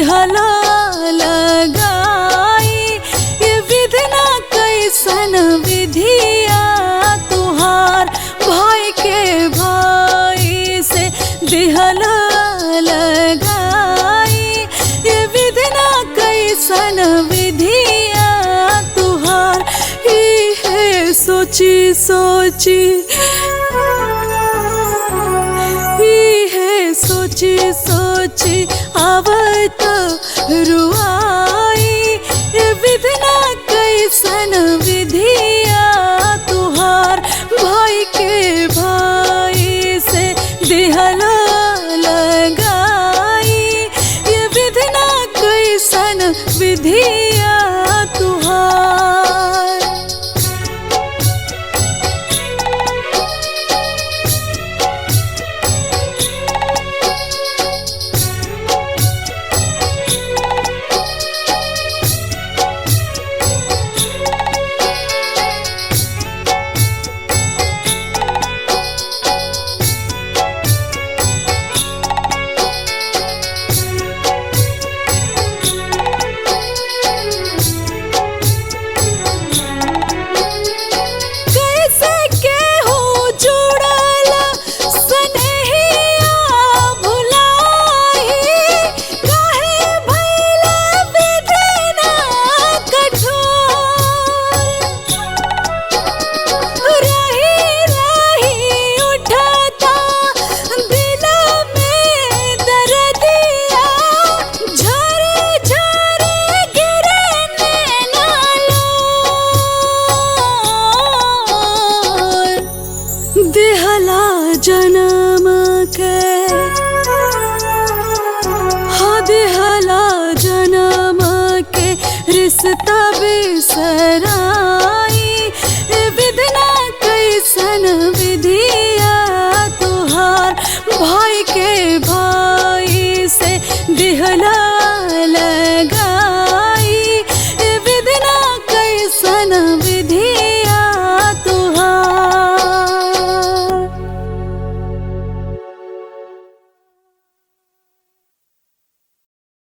दिहला लगाई। ये विधना कैसन विधिया तुहार, भाई के भाई से दिहला लगाई। ये विधना कैसन विधिया तुहार, ही है सोची सोची, सोची सोची आवत रुआई। ये विधना कैसन विधिया तुहार, भाई के भाई से दिहला लगाई। ये विधना कैसन विधिया तुहार। दिहला जन्म के, हाँ दिहला जन्म के रिश्ता बिसराई। विधना कैसन विधिया तुहार, भाई के भाई से दिहला